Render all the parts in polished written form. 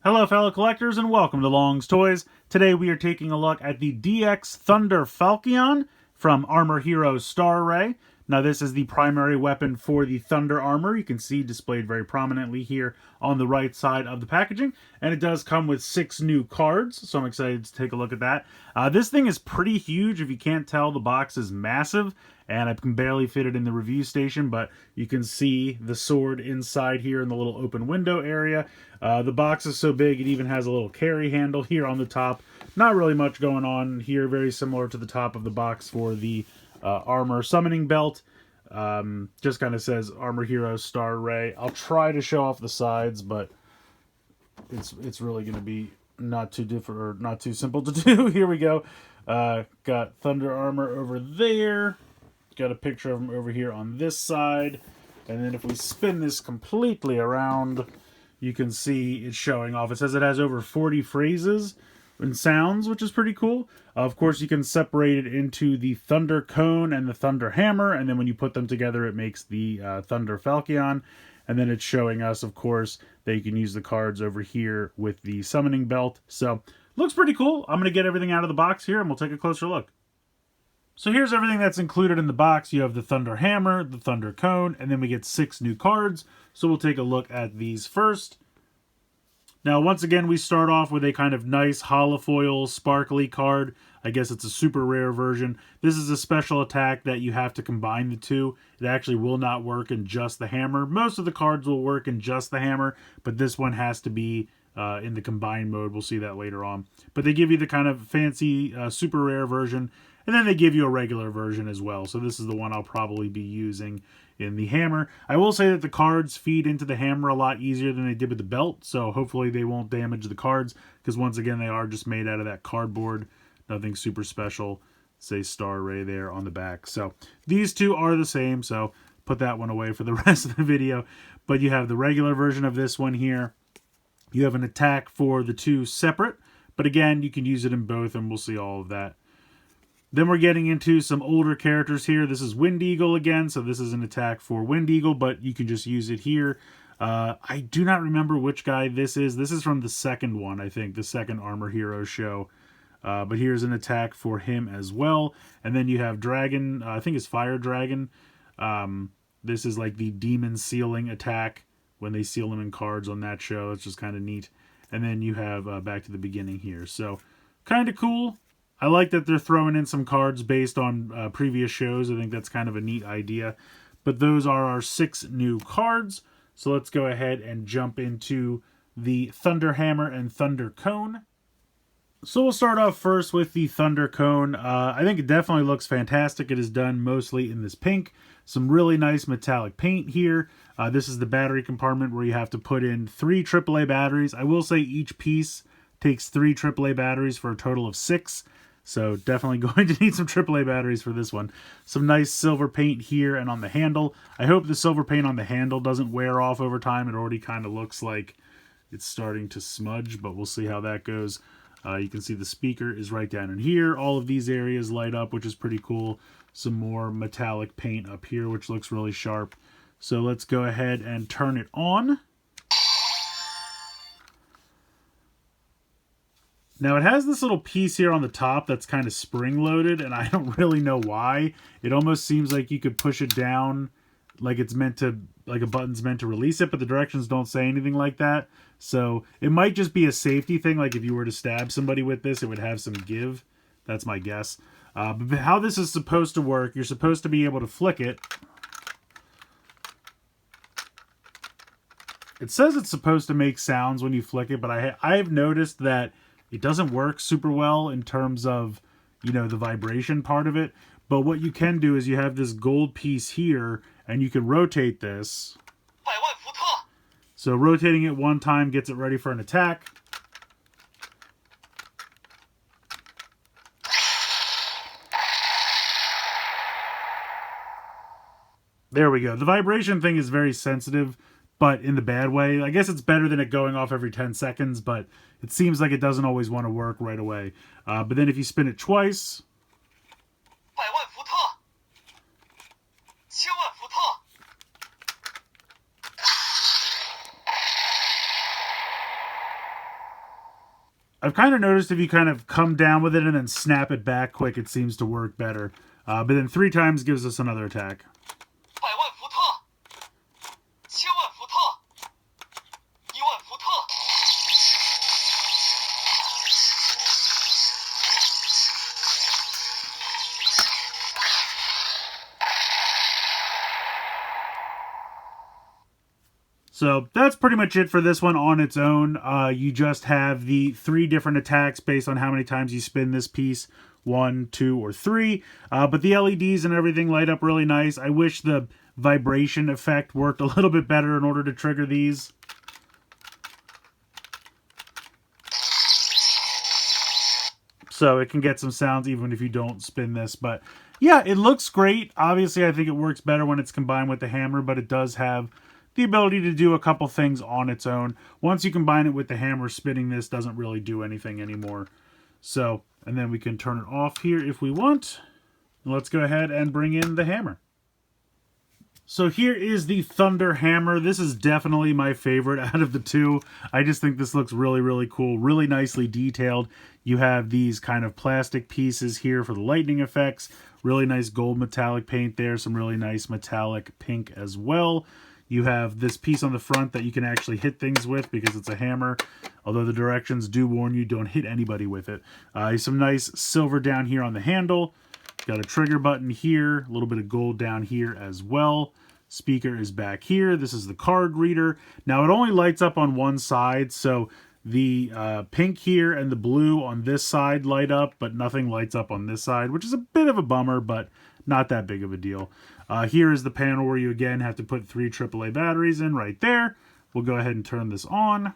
Hello fellow collectors and welcome to Long's Toys. Today we are taking a look at the DX Thunder Falchion from Armor Heroes Star Ray. Now this is the primary weapon for the Thunder armor. You can see displayed very prominently here on the right side of the packaging. And it does come with 6 new cards, so I'm excited to take a look at that. This thing is pretty huge. If you can't tell, the box is massive. And I can barely fit it in the review station, but you can see the sword inside here in the little open window area. The box is so big, it even has a little carry handle here on the top. Not really much going on here, very similar to the top of the box for the armor summoning belt. Just kind of says Armor Heroes Star Ray. I'll try to show off the sides, but it's really going to be not too different or not too simple to do. Here we go. Got Thunder armor over there. Got a picture of him over here on this side. And then if we spin this completely around, you can see it's showing off. It says it has over 40 phrases and sounds, which is pretty cool. Of course, you can separate it into the Thunder Cone and the Thunder Hammer. And then when you put them together, it makes the Thunder Falchion. And then it's showing us, of course, that you can use the cards over here with the summoning belt. So, looks pretty cool. I'm going to get everything out of the box here and we'll take a closer look. So here's everything that's included in the box. You have the Thunder Hammer, the Thunder Cone, and then we get 6 new cards. So we'll take a look at these first. Now, once again, we start off with a kind of nice holofoil, sparkly card. I guess it's a super rare version. This is a special attack that you have to combine the two. It actually will not work in just the hammer. Most of the cards will work in just the hammer, but this one has to be in the combined mode. We'll see that later on. But they give you the kind of fancy, super rare version. And then they give you a regular version as well. So this is the one I'll probably be using in the hammer. I will say that the cards feed into the hammer a lot easier than they did with the belt. So hopefully they won't damage the cards. Because once again, they are just made out of that cardboard. Nothing super special. Say Star Ray there on the back. So these two are the same. So put that one away for the rest of the video. But you have the regular version of this one here. You have an attack for the two separate. But again, you can use it in both and we'll see all of that. Then we're getting into some older characters here. This is Wind Eagle again, so this is an attack for Wind Eagle, but you can just use it here. I do not remember which guy this is. This is from the second one, I think, the second Armor Hero show. But here's an attack for him as well. And then you have Dragon, I think it's Fire Dragon. This is like the demon sealing attack when they seal them in cards on that show. It's just kind of neat. And then you have Back to the Beginning here. So, kind of cool. I like that they're throwing in some cards based on previous shows. I think that's kind of a neat idea. But those are our 6 new cards. So let's go ahead and jump into the Thunder Hammer and Thunder Cone. So we'll start off first with the Thunder Cone. I think it definitely looks fantastic. It is done mostly in this pink. Some really nice metallic paint here. This is the battery compartment where you have to put in 3 AAA batteries. I will say each piece takes 3 AAA batteries for a total of 6. So definitely going to need some AAA batteries for this one. Some nice silver paint here and on the handle. I hope the silver paint on the handle doesn't wear off over time. It already kind of looks like it's starting to smudge, but we'll see how that goes. You can see the speaker is right down in here. All of these areas light up, which is pretty cool. Some more metallic paint up here, which looks really sharp. So let's go ahead and turn it on. Now it has this little piece here on the top that's kind of spring-loaded, and I don't really know why. It almost seems like you could push it down like it's meant to, like a button's meant to release it, but the directions don't say anything like that. So it might just be a safety thing, like if you were to stab somebody with this, it would have some give. That's my guess. But how this is supposed to work, you're supposed to be able to flick it. It says it's supposed to make sounds when you flick it, but I've noticed that it doesn't work super well in terms of, you know, the vibration part of it. But what you can do is you have this gold piece here, and you can rotate this. So rotating it one time gets it ready for an attack. There we go. The vibration thing is very sensitive, but in the bad way. I guess it's better than it going off every 10 seconds, but it seems like it doesn't always want to work right away. But then if you spin it twice... I've kind of noticed if you kind of come down with it and then snap it back quick, it seems to work better. But then 3 times gives us another attack. So that's pretty much it for this one on its own. You just have the 3 different attacks based on how many times you spin this piece. 1, 2, or 3. But the LEDs and everything light up really nice. I wish the vibration effect worked a little bit better in order to trigger these. So it can get some sounds even if you don't spin this. But yeah, it looks great. Obviously, I think it works better when it's combined with the hammer, but it does have the ability to do a couple things on its own. Once you combine it with the hammer, spinning this doesn't really do anything anymore. So, and then we can turn it off here if we want. Let's go ahead and bring in the hammer. So here is the Thunder Hammer. This is definitely my favorite out of the 2. I just think this looks really, really cool, really nicely detailed. You have these kind of plastic pieces here for the lightning effects. Really nice gold metallic paint there, some really nice metallic pink as well. You have this piece on the front that you can actually hit things with because it's a hammer, although the directions do warn you don't hit anybody with it. Some nice silver down here on the handle. Got a trigger button here, a little bit of gold down here as well. Speaker is back here. This is the card reader. Now it only lights up on one side, so the pink here and the blue on this side light up, but nothing lights up on this side, which is a bit of a bummer, but not that big of a deal. Here is the panel where you again have to put 3 AAA batteries in right there. We'll go ahead and turn this on.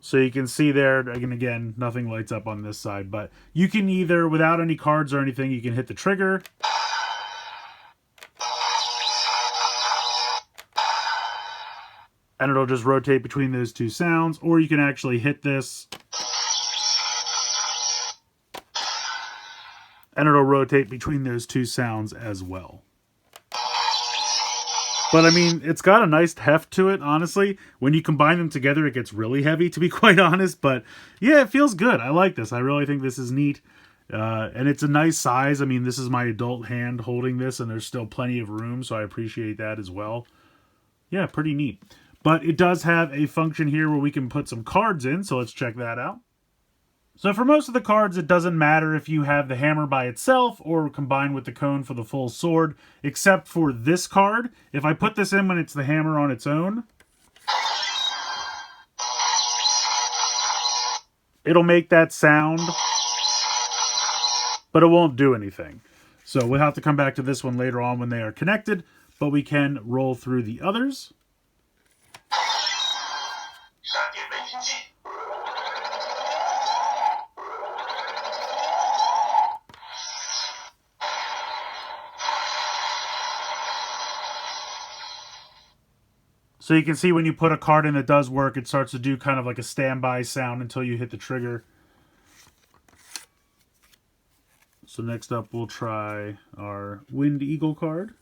So you can see there, again, nothing lights up on this side, but you can either, without any cards or anything, you can hit the trigger. And it'll just rotate between those 2 sounds, or you can actually hit this. And it'll rotate between those 2 sounds as well. But I mean, it's got a nice heft to it, honestly. When you combine them together, it gets really heavy, to be quite honest. But yeah, it feels good. I like this. I really think this is neat. And it's a nice size. I mean, this is my adult hand holding this, and there's still plenty of room, so I appreciate that as well. Yeah, pretty neat. But it does have a function here where we can put some cards in, so let's check that out. So for most of the cards, it doesn't matter if you have the hammer by itself or combined with the cone for the full sword, except for this card. If I put this in when it's the hammer on its own, it'll make that sound, but it won't do anything. So we'll have to come back to this one later on when they are connected, but we can roll through the others. So you can see when you put a card in that does work, it starts to do kind of like a standby sound until you hit the trigger. So next up, we'll try our Wind Eagle card.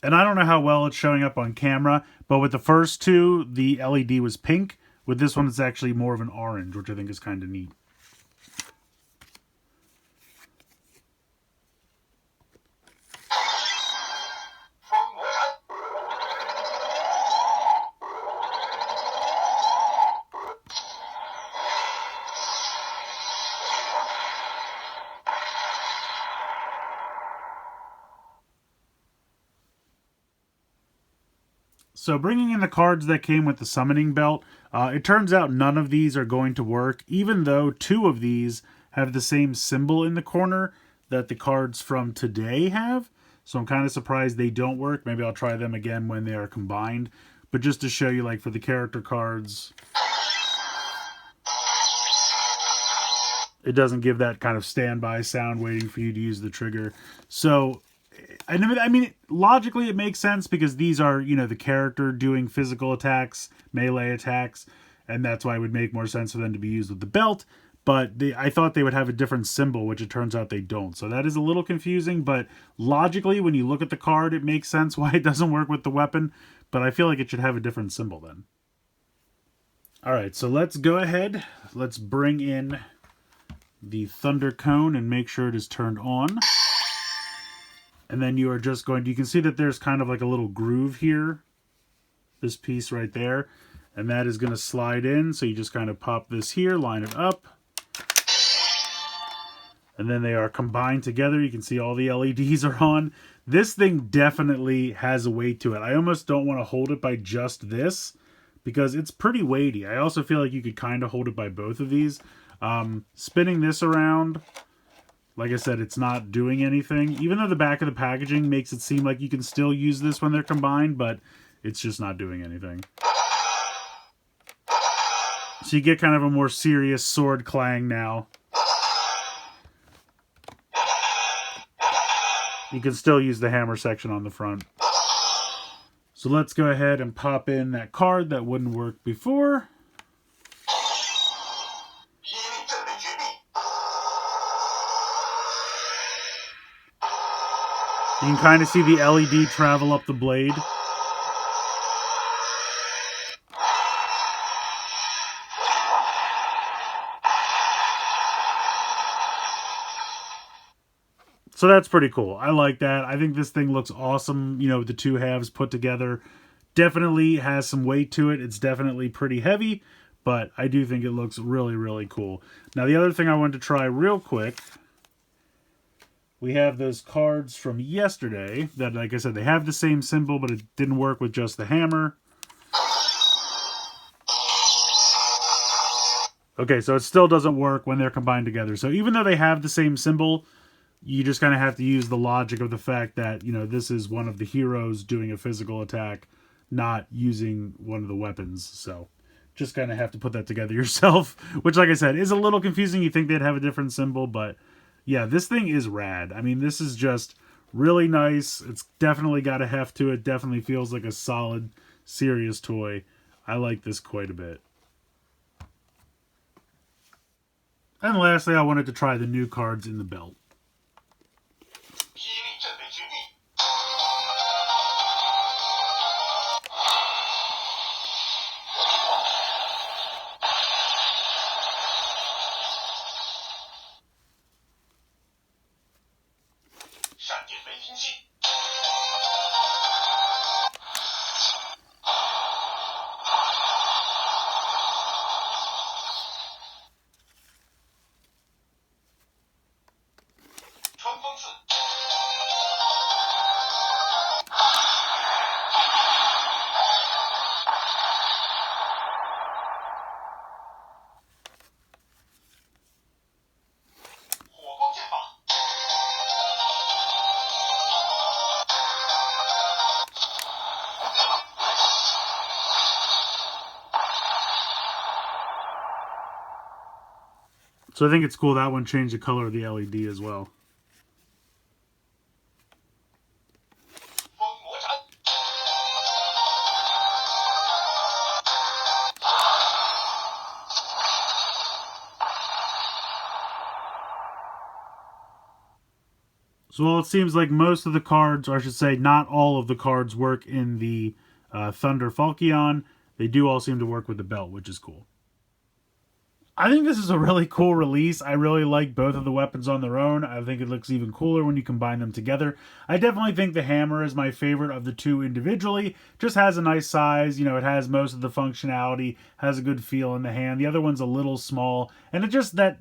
And I don't know how well it's showing up on camera, but with the first 2, the LED was pink. With this one, it's actually more of an orange, which I think is kind of neat. So bringing in the cards that came with the summoning belt, it turns out none of these are going to work, even though 2 of these have the same symbol in the corner that the cards from today have. So I'm kind of surprised they don't work. Maybe I'll try them again when they are combined. But just to show you, like for the character cards, it doesn't give that kind of standby sound waiting for you to use the trigger. So, I mean, logically it makes sense because these are, you know, the character doing physical attacks, melee attacks, and that's why it would make more sense for them to be used with the belt. But I thought they would have a different symbol, which it turns out they don't. So that is a little confusing, but logically, when you look at the card, it makes sense why it doesn't work with the weapon. But I feel like it should have a different symbol then. Alright, so let's go ahead. Let's bring in the Thunder Cone and make sure it is turned on. And then you are just going to, you can see that there's kind of like a little groove here. This piece right there. And that is going to slide in. So you just kind of pop this here, line it up. And then they are combined together. You can see all the LEDs are on. This thing definitely has a weight to it. I almost don't want to hold it by just this because it's pretty weighty. I also feel like you could kind of hold it by both of these. Spinning this around, like I said, it's not doing anything. Even though the back of the packaging makes it seem like you can still use this when they're combined, but it's just not doing anything. So you get kind of a more serious sword clang now. You can still use the hammer section on the front. So let's go ahead and pop in that card that wouldn't work before. You can kind of see the LED travel up the blade. So that's pretty cool. I like that. I think this thing looks awesome, you know, with the 2 halves put together. Definitely has some weight to it. It's definitely pretty heavy, but I do think it looks really, really cool. Now, the other thing I wanted to try real quick, we have those cards from yesterday that, like I said, they have the same symbol, but it didn't work with just the hammer. Okay, so it still doesn't work when they're combined together. So even though they have the same symbol, you just kind of have to use the logic of the fact that, you know, this is one of the heroes doing a physical attack, not using one of the weapons. So just kind of have to put that together yourself, which, like I said, is a little confusing. You think they'd have a different symbol, but yeah, this thing is rad. I mean, this is just really nice. It's definitely got a heft to it. Definitely feels like a solid, serious toy. I like this quite a bit. And lastly, I wanted to try the new cards in the belt. So I think it's cool that one changed the color of the LED as well. So while it seems like most of the cards, or I should say not all of the cards, work in the Thunder Falchion, they do all seem to work with the belt, which is cool. I think this is a really cool release. I really like both of the weapons on their own. I think it looks even cooler when you combine them together. I definitely think the hammer is my favorite of the 2 individually. Just has a nice size. You know, it has most of the functionality, has a good feel in the hand. The other one's a little small. And it just, that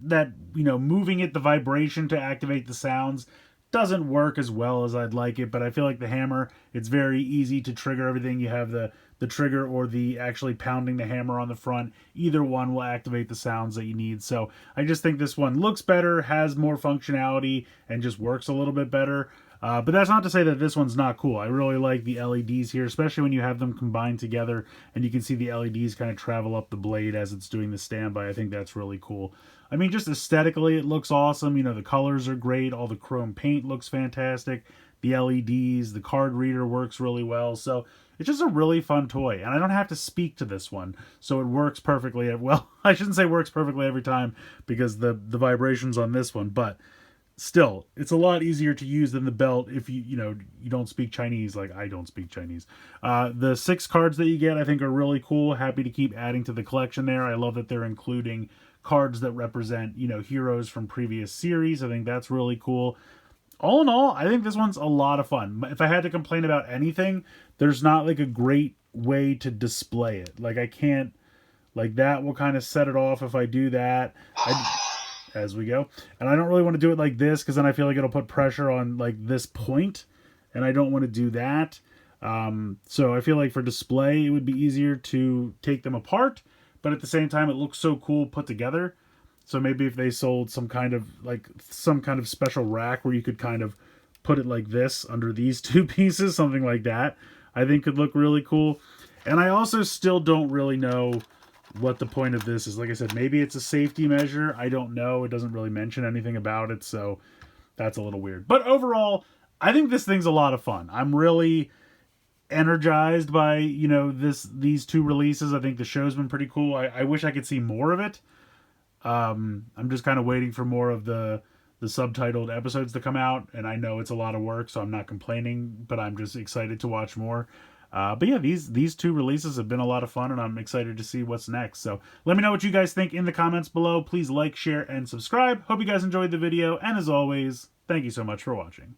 you know, moving it, the vibration to activate the sounds doesn't work as well as I'd like it, but I feel like the hammer, it's very easy to trigger everything. You have the the trigger or the actually pounding the hammer on the front. Either one will activate the sounds that you need. So I just think this one looks better, has more functionality, and just works a little bit better. But that's not to say that this one's not cool. I really like the LEDs here, especially when you have them combined together and you can see the LEDs kind of travel up the blade as it's doing the standby. I think that's really cool. I mean, just aesthetically, it looks awesome. You know, the colors are great. All the chrome paint looks fantastic. The LEDs, the card reader works really well. So it's just a really fun toy. And I don't have to speak to this one. So it works perfectly. Well, I shouldn't say works perfectly every time because the vibrations on this one, but still, it's a lot easier to use than the belt if you don't speak Chinese, like I don't speak Chinese. The 6 cards that you get, I think, are really cool. Happy to keep adding to the collection there. I love that they're including cards that represent, heroes from previous series. I think that's really cool. All in all, I think this one's a lot of fun. If I had to complain about anything, there's not like a great way to display it. Like I can't, like that will kind of set it off if I do that. As we go. And I don't really want to do it like this because then I feel like it'll put pressure on like this point, and I don't want to do that. So I feel like for display, it would be easier to take them apart, but at the same time, it looks so cool put together. So maybe if they sold some kind of special rack where you could kind of put it like this under these 2 pieces, something like that, I think could look really cool. And I also still don't really know what the point of this is. Like I said, maybe it's a safety measure. I don't know. It doesn't really mention anything about it, so that's a little weird. But overall, I think this thing's a lot of fun. I'm really energized by, these 2 releases. I think the show's been pretty cool. I wish I could see more of it. I'm just kind of waiting for more of the subtitled episodes to come out, and I know it's a lot of work, so I'm not complaining, but I'm just excited to watch more. But yeah, these 2 releases have been a lot of fun, and I'm excited to see what's next. So let me know what you guys think in the comments below. Please like, share, and subscribe. Hope you guys enjoyed the video, and as always, thank you so much for watching.